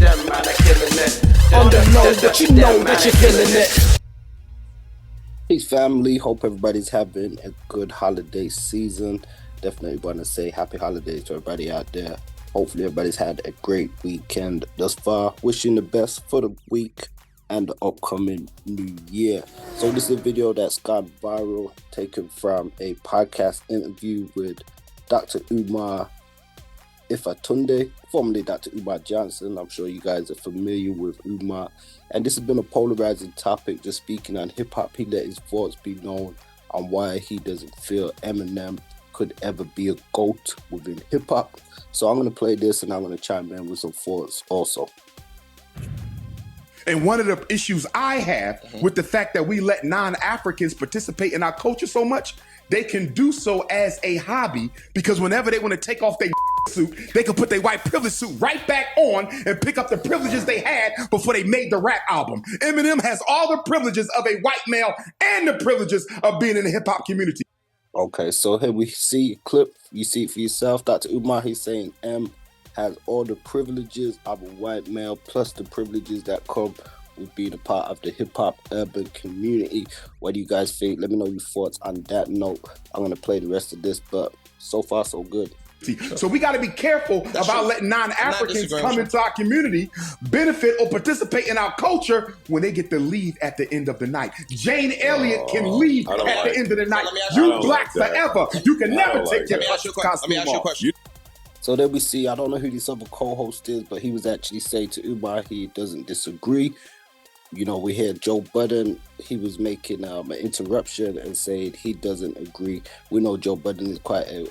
them man are killing it. On the low, but you know that you're feeling it. Peace, family. Hope everybody's having a good holiday season. Definitely want to say happy holidays to everybody out there. Hopefully everybody's had a great weekend thus far. Wishing the best for the week and the upcoming new year. So this is a video that's gone viral, taken from a podcast interview with Dr. Umar Ifatunde, formerly Dr. Umar Johnson. I'm sure you guys are familiar with Umar. And this has been a polarizing topic, just speaking on hip-hop. He let his thoughts be known on why he doesn't feel Eminem could ever be a GOAT within hip-hop. So I'm going to play this and I'm going to chime in with some thoughts also. And one of the issues I have with the fact that we let non-Africans participate in our culture so much, they can do so as a hobby, because whenever they want to take off their suit, they can put their white privilege suit right back on and pick up the privileges they had before they made the rap album. Eminem has all the privileges of a white male and the privileges of being in the hip-hop community. Okay, so here we see a clip. You see it for yourself. Dr. Umar, he's saying M has all the privileges of a white male, plus the privileges that come with being a part of the hip-hop urban community. What do you guys think? Let me know your thoughts on that note. I'm going to play the rest of this, but so far, so good. So we got to be careful about letting non-Africans come into our community, benefit or participate in our culture when they get to leave at the end of the night. Jane Elliott can leave at the end of the night. You black forever. You can never take your costume off. So there we see, I don't know who this other co-host is, but he was actually saying to Umar he doesn't disagree. You know, we hear Joe Budden, he was making an interruption and saying he doesn't agree. We know Joe Budden is quite an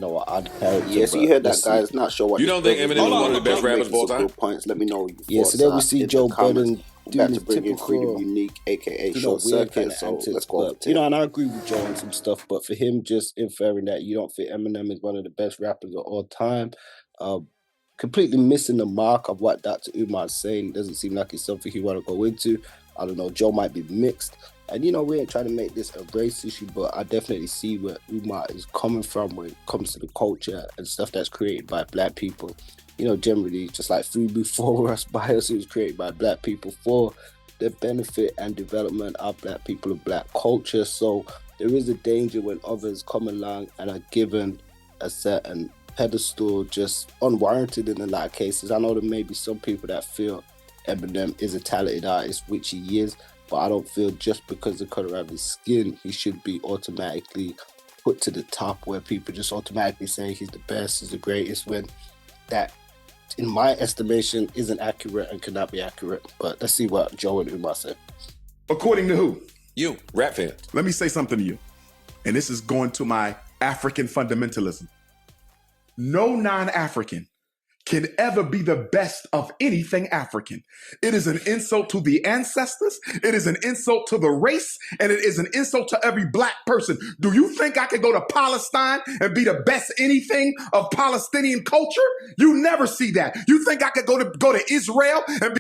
odd character. Yeah, so you heard that, guys. Not sure what you don't think Eminem is one of the best rappers of all time? Points. Let me know. Yeah, so there we see Joe Budden doing the typical unique, aka short circuit. So let's go. And I agree with Joe on some stuff, but for him just inferring that you don't think Eminem is one of the best rappers of all time, completely missing the mark of what Dr. Umar is saying. Doesn't seem like it's something he want to go into. I don't know, Joe might be mixed. And we ain't trying to make this a race issue, but I definitely see where Umar is coming from when it comes to the culture and stuff that's created by black people. Generally, just like food before us, by us, it was created by black people for the benefit and development of black people and black culture. So there is a danger when others come along and are given a certain pedestal just unwarranted in a lot of cases. I know there may be some people that feel Eminem is a talented artist, which he is, but I don't feel just because of the color of his skin, he should be automatically put to the top where people just automatically say he's the best, he's the greatest, when that, in my estimation, isn't accurate and cannot be accurate. But let's see what Joe and Umar say. According to who? You, rap fans. Let me say something to you. And this is going to my African fundamentalism. No non-African can ever be the best of anything African. It is an insult to the ancestors, it is an insult to the race, and it is an insult to every black person. Do you think I could go to Palestine and be the best anything of Palestinian culture? You never see that. You think I could go to Israel and be...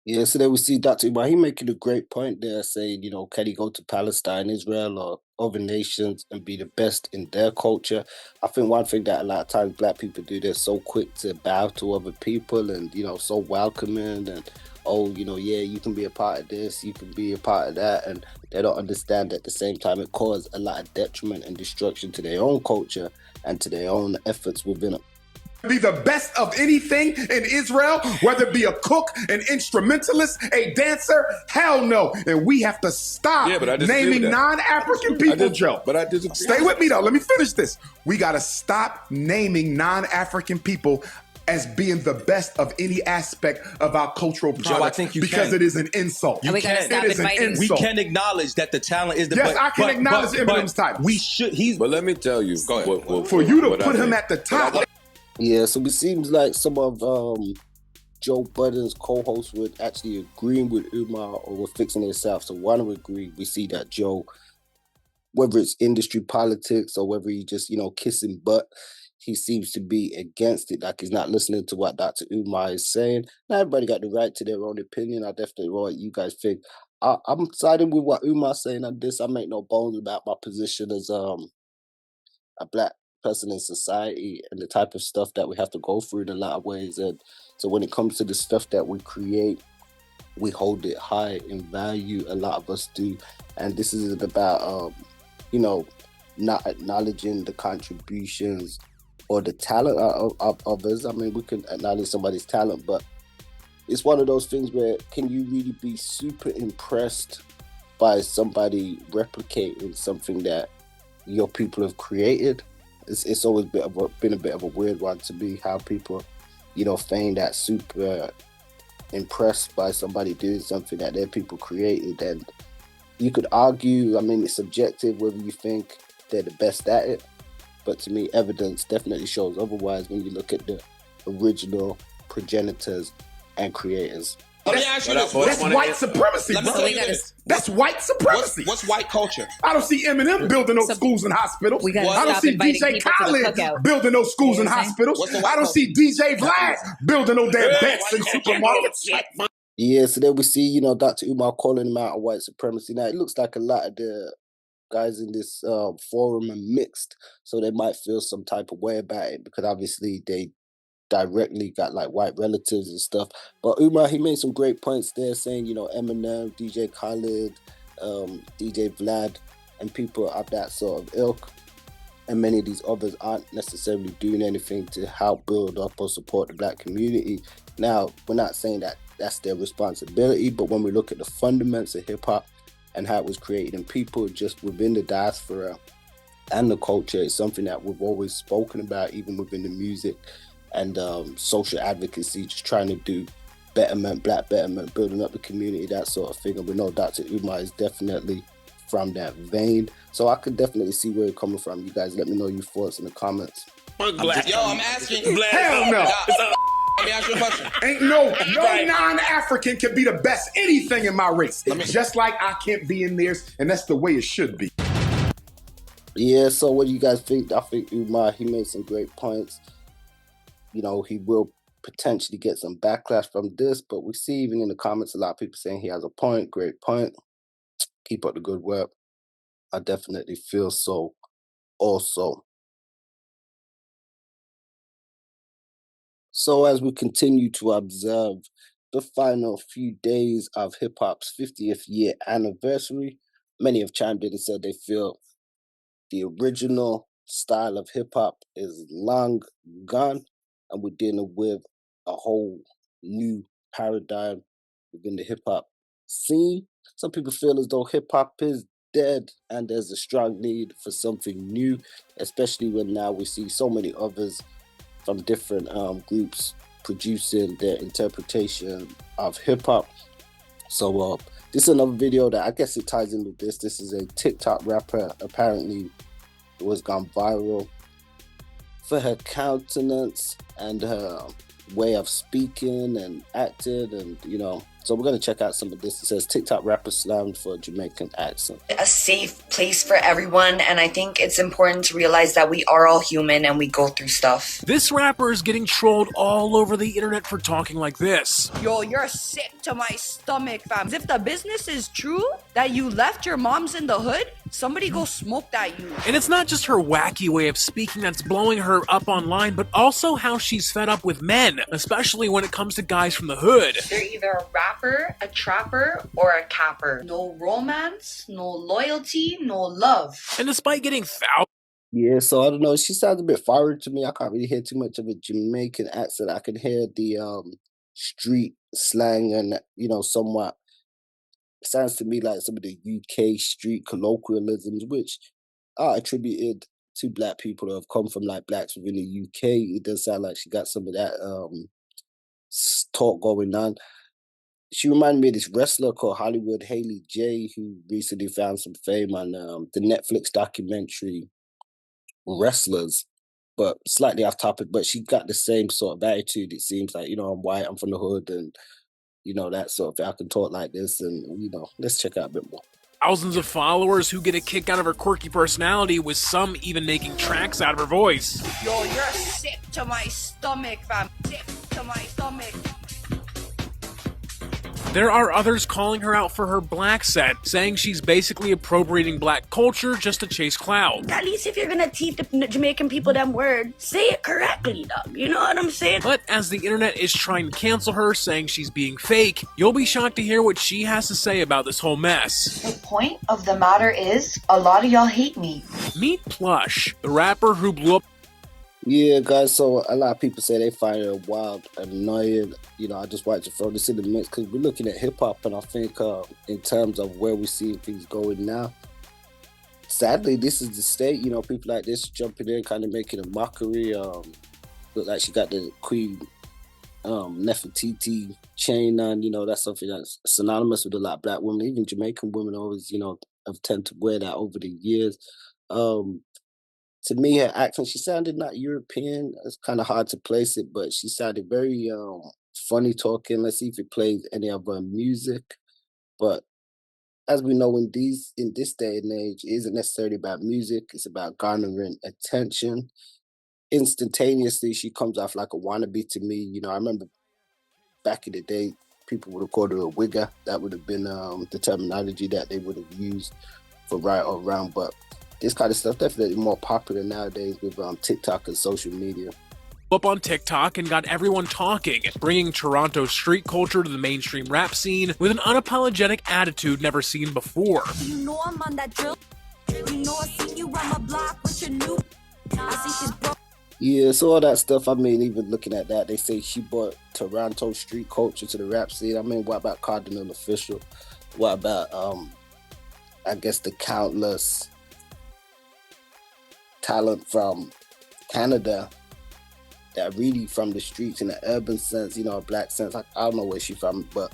Yeah, so there we see Dr. Umar. He making a great point there, saying, can he go to Palestine, Israel, or other nations and be the best in their culture? I think one thing that a lot of times black people do, they're so quick to bow to other people and, so welcoming and, you can be a part of this, you can be a part of that. And they don't understand at the same time it causes a lot of detriment and destruction to their own culture and to their own efforts within it. Be the best of anything in Israel, whether it be a cook, an instrumentalist, a dancer, hell no. And we have to stop naming non-African people, Joe. But I disagree. Stay with me though, let me finish this. We gotta stop naming non-African people as being the best of any aspect of our cultural product. Joe, I think you because can. it is an insult. And we gotta stop it is an inviting. insult. We can acknowledge that the talent is the Yes, I can acknowledge Eminem's title. We should. But let me tell you, go ahead. For you to put him at the top. Yeah, so it seems like some of Joe Budden's co-hosts were actually agreeing with Umar or were fixing themselves. So one would agree. We see that Joe, whether it's industry politics or whether he just, kissing butt, he seems to be against it. Like he's not listening to what Dr. Umar is saying. Now everybody got the right to their own opinion. I definitely want you guys think. I'm siding with what Umar's saying on this. I make no bones about my position as a black person in society and the type of stuff that we have to go through in a lot of ways. And so when it comes to the stuff that we create, we hold it high in value. A lot of us do. And this isn't about, you know, not acknowledging the contributions or the talent of others. I mean, we can acknowledge somebody's talent, but it's one of those things where can you really be super impressed by somebody replicating something that your people have created? It's always been a bit of a weird one to me, how people, you know, feign that super impressed by somebody doing something that their people created. And you could argue, I mean, it's subjective whether you think they're the best at it, but to me, evidence definitely shows otherwise when you look at the original progenitors and creators. Let me ask you this. That's white supremacy, Let me bro. tell you this. That's white supremacy. What's white culture? I don't see Eminem building those schools and hospitals. We gotta I don't stop see inviting DJ people to the Khaled cookout. building those schools You and know what I'm hospitals. What's the white I don't see DJ Vlad building no damn Yeah, bets in supermarkets. Yeah, so then we see, you know, Dr. Umar calling him out on white supremacy. Now, it looks like a lot of the guys in this forum are mixed, so they might feel some type of way about it because obviously they directly got like white relatives and stuff. But Umar, he made some great points there saying, you know, Eminem, DJ Khaled, DJ Vlad, and people of that sort of ilk, and many of these others aren't necessarily doing anything to help build up or support the black community. Now, we're not saying that that's their responsibility, but when we look at the fundamentals of hip-hop and how it was created in people just within the diaspora and the culture, it's something that we've always spoken about, even within the music and social advocacy, just trying to do betterment, black betterment, building up the community, that sort of thing. And we know Dr. Umar is definitely from that vein. So I could definitely see where you're coming from. You guys let me know your thoughts in the comments. I'm asking. Hell no. Let me ask you a question. Ain't no non-African can be the best anything in my race. Just like I can't be in theirs, and that's the way it should be. Yeah, so what do you guys think? I think Umar, he made some great points. You know, he will potentially get some backlash from this, but we see even in the comments a lot of people saying he has a point, great point. Keep up the good work. I definitely feel so also. So as we continue to observe the final few days of hip-hop's 50th year anniversary, many have chimed in and said they feel the original style of hip-hop is long gone, and we're dealing with a whole new paradigm within the hip-hop scene. Some people feel as though hip-hop is dead and there's a strong need for something new, especially when now we see so many others from different groups producing their interpretation of hip-hop. So this is another video that I guess it ties in with this. This is a TikTok rapper. Apparently it was gone viral for her countenance and her way of speaking and acting, and you know, so we're going to check out some of this. It says TikTok rapper slammed for a Jamaican accent. A safe place for everyone, and I think it's important to realize that we are all human and we go through stuff. This rapper is getting trolled all over the internet for talking like this. Yo, you're sick to my stomach, fam. If the business is true that you left your moms in the hood, somebody go smoke that you. And it's not just her wacky way of speaking that's blowing her up online, but also how she's fed up with men, especially when it comes to guys from the hood. They're either a rapper, a trapper, or a capper. No romance, no loyalty, no love. And despite getting thousands. Yeah, so I don't know. She sounds a bit foreign to me. I can't really hear too much of a Jamaican accent. I can hear the street slang and, you know, somewhat. It sounds to me like some of the UK street colloquialisms, which are attributed to black people who have come from like blacks within the UK. It does sound like she got some of that talk going on. She reminded me of this wrestler called Hollywood Haley J, who recently found some fame on the Netflix documentary Wrestlers, but slightly off topic. But she got the same sort of attitude. It seems like, you know, I'm white, I'm from the hood, and you know, that sort of thing. I can talk like this, and you know, let's check out a bit more. Thousands of followers who get a kick out of her quirky personality, with some even making tracks out of her voice. Yo, you're sick to my stomach, fam. Sick to my stomach. There are others calling her out for her black scent, saying she's basically appropriating black culture just to chase clout. At least if you're gonna teach the Jamaican people them word, say it correctly, dog. You know what I'm saying? But as the internet is trying to cancel her, saying she's being fake, you'll be shocked to hear what she has to say about this whole mess. The point of the matter is, a lot of y'all hate me. Meet Plush, the rapper who blew up. Yeah, guys, so a lot of people say they find it wild and annoying. You know, I just wanted to throw this in the mix because we're looking at hip-hop, and I think in terms of where we're seeing things going now, sadly, this is the state. You know, people like this jumping in, kind of making a mockery. Look like she got the Queen Nefertiti chain on. You know, that's something that's synonymous with a lot of black women. Even Jamaican women always, you know, have tend to wear that over the years. To me, her accent, she sounded not European. It's kind of hard to place it, but she sounded very funny talking. Let's see if it plays any of her music. But as we know, in this day and age, it isn't necessarily about music. It's about garnering attention. Instantaneously, she comes off like a wannabe to me. You know, I remember back in the day, people would have called her a wigger. That would have been the terminology that they would have used for right or wrong. But this kind of stuff definitely more popular nowadays with TikTok and social media. Up on TikTok and got everyone talking, bringing Toronto street culture to the mainstream rap scene with an unapologetic attitude never seen before. You know I'm on that drill. You know I seen you on my block with your new. I see she's broke. Yeah, so all that stuff, I mean, even looking at that, they say she brought Toronto street culture to the rap scene. I mean, what about Cardinal Official? What about, I guess, the countless talent from Canada that really from the streets in the urban sense, you know, a black sense. I don't know where she's from, but,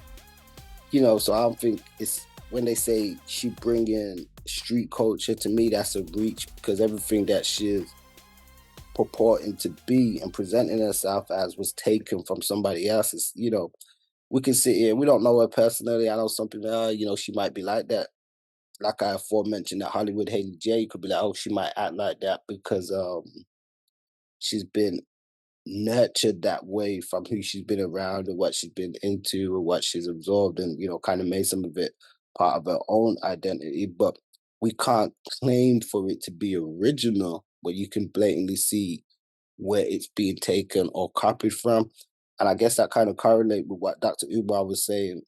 you know, so I don't think it's, when they say she bring in street culture, to me, that's a reach, because everything that she's purporting to be and presenting herself as was taken from somebody else's. You know, we can sit here, we don't know her personally. I know some people, you know, she might be like that. Like I aforementioned, that Hollywood Haley J could be like, oh, she might act like that because she's been nurtured that way from who she's been around and what she's been into and what she's absorbed, and, you know, kind of made some of it part of her own identity. But we can't claim for it to be original when you can blatantly see where it's being taken or copied from. And I guess that kind of correlates with what Dr. Umar was saying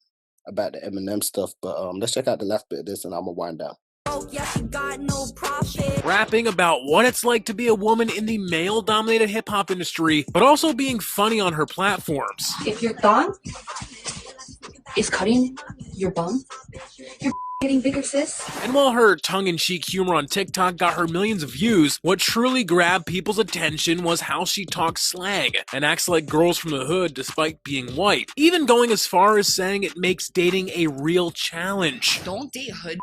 about the Eminem stuff. But let's check out the last bit of this and I'm gonna wind down. Oh, yeah, she got no profit. Rapping about what it's like to be a woman in the male-dominated hip-hop industry, but also being funny on her platforms. If your thong is cutting your bum, you're getting bigger, sis. And while her tongue-in-cheek humor on TikTok got her millions of views, what truly grabbed people's attention was how she talks slang and acts like girls from the hood despite being white, even going as far as saying it makes dating a real challenge. Don't date hood.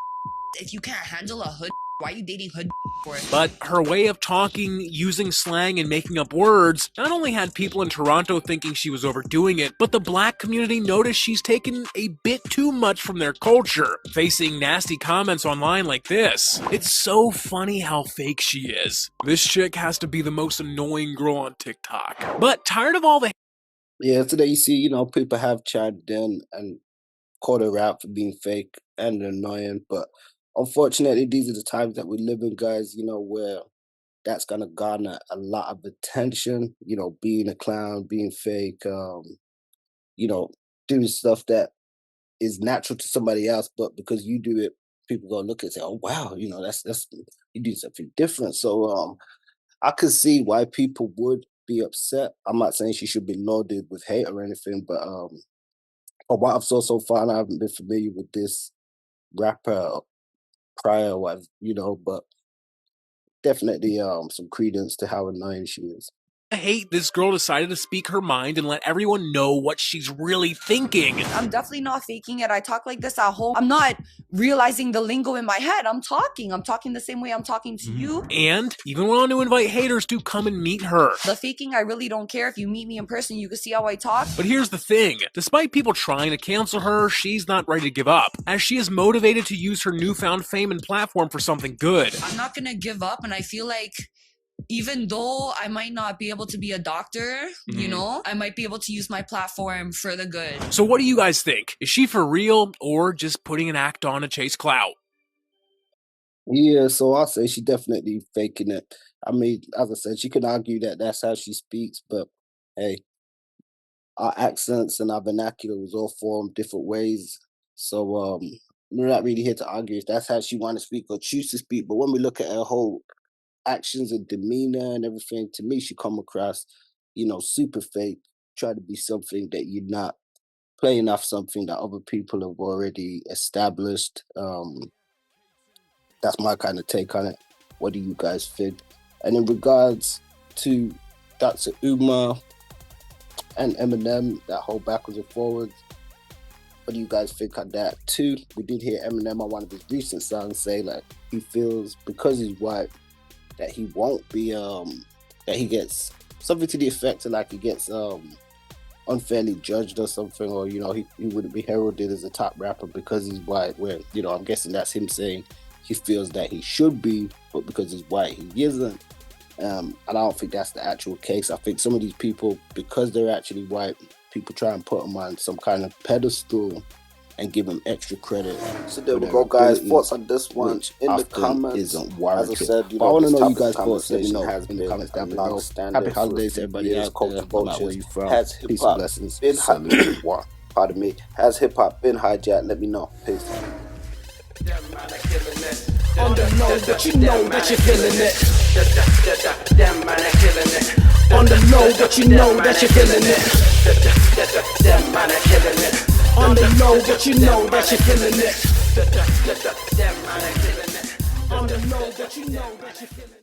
If you can't handle a hood, why are you dating hood for it? But her way of talking, using slang, and making up words not only had people in Toronto thinking she was overdoing it, but the black community noticed she's taken a bit too much from their culture, facing nasty comments online like this. It's so funny how fake she is. This chick has to be the most annoying girl on TikTok. But tired of all the... Yeah, today you see, you know, people have chimed in and called her out for being fake and annoying, but unfortunately, these are the times that we live in, guys, you know, where that's going to garner a lot of attention, you know, being a clown, being fake, you know, doing stuff that is natural to somebody else, but because you do it, people go look and say, oh, wow, you know, that's you do something different. So I could see why people would be upset. I'm not saying she should be loaded with hate or anything, but from what I've saw so far, and I haven't been familiar with this rapper prior, you know, but definitely some credence to how annoying she is. I hate this girl decided to speak her mind and let everyone know what she's really thinking. I'm definitely not faking it. I talk like this at home. I'm not realizing the lingo in my head. I'm talking the same way I'm talking to you. And even went on to invite haters to come and meet her. The faking, I really don't care. If you meet me in person, you can see how I talk. But here's the thing. Despite people trying to cancel her, she's not ready to give up, as she is motivated to use her newfound fame and platform for something good. I'm not gonna give up, and I feel like even though I might not be able to be a doctor, you know, I might be able to use my platform for the good. So what do you guys think? Is she for real or just putting an act on to chase clout? Yeah, so I'll say she definitely faking it. I mean, as I said, she can argue that that's how she speaks, but hey, our accents and our vernacular was all formed different ways. So we're not really here to argue if that's how she want to speak or choose to speak. But when we look at her whole actions and demeanor and everything, to me, she come across, you know, super fake, try to be something that you're not, playing off something that other people have already established. That's my kind of take on it. What do you guys think? And in regards to Dr. Umar and Eminem, that whole backwards and forwards, what do you guys think on that too? We did hear Eminem on one of his recent songs say like he feels because he's white that he won't be that he gets something to the effect of like he gets unfairly judged or something, or you know, he wouldn't be heralded as a top rapper because he's white, where, you know, I'm guessing that's him saying he feels that he should be, but because he's white he isn't. And I don't think that's the actual case. I think some of these people, because they're actually white, people try and put them on some kind of pedestal and give them extra credit. So there we go, guys. Thoughts on this one in the comments. Isn't warranted. As I said, you but I know, want to this know you type of guys' thoughts. Let me know conversation has in the been comments down a below. long-standing Happy holidays, for a few everybody years. out Culture there. No matter where vultures. you from. Has Peace and hip-hop blessings. been Salute. War. Pardon me. Has hip hop been hijacked? Let me know. Peace. On the low, but you know that you're feeling it. On the low, but you know that you're feeling it. On the low, but you know that you're feeling it. On the low, but you know that you're feeling it.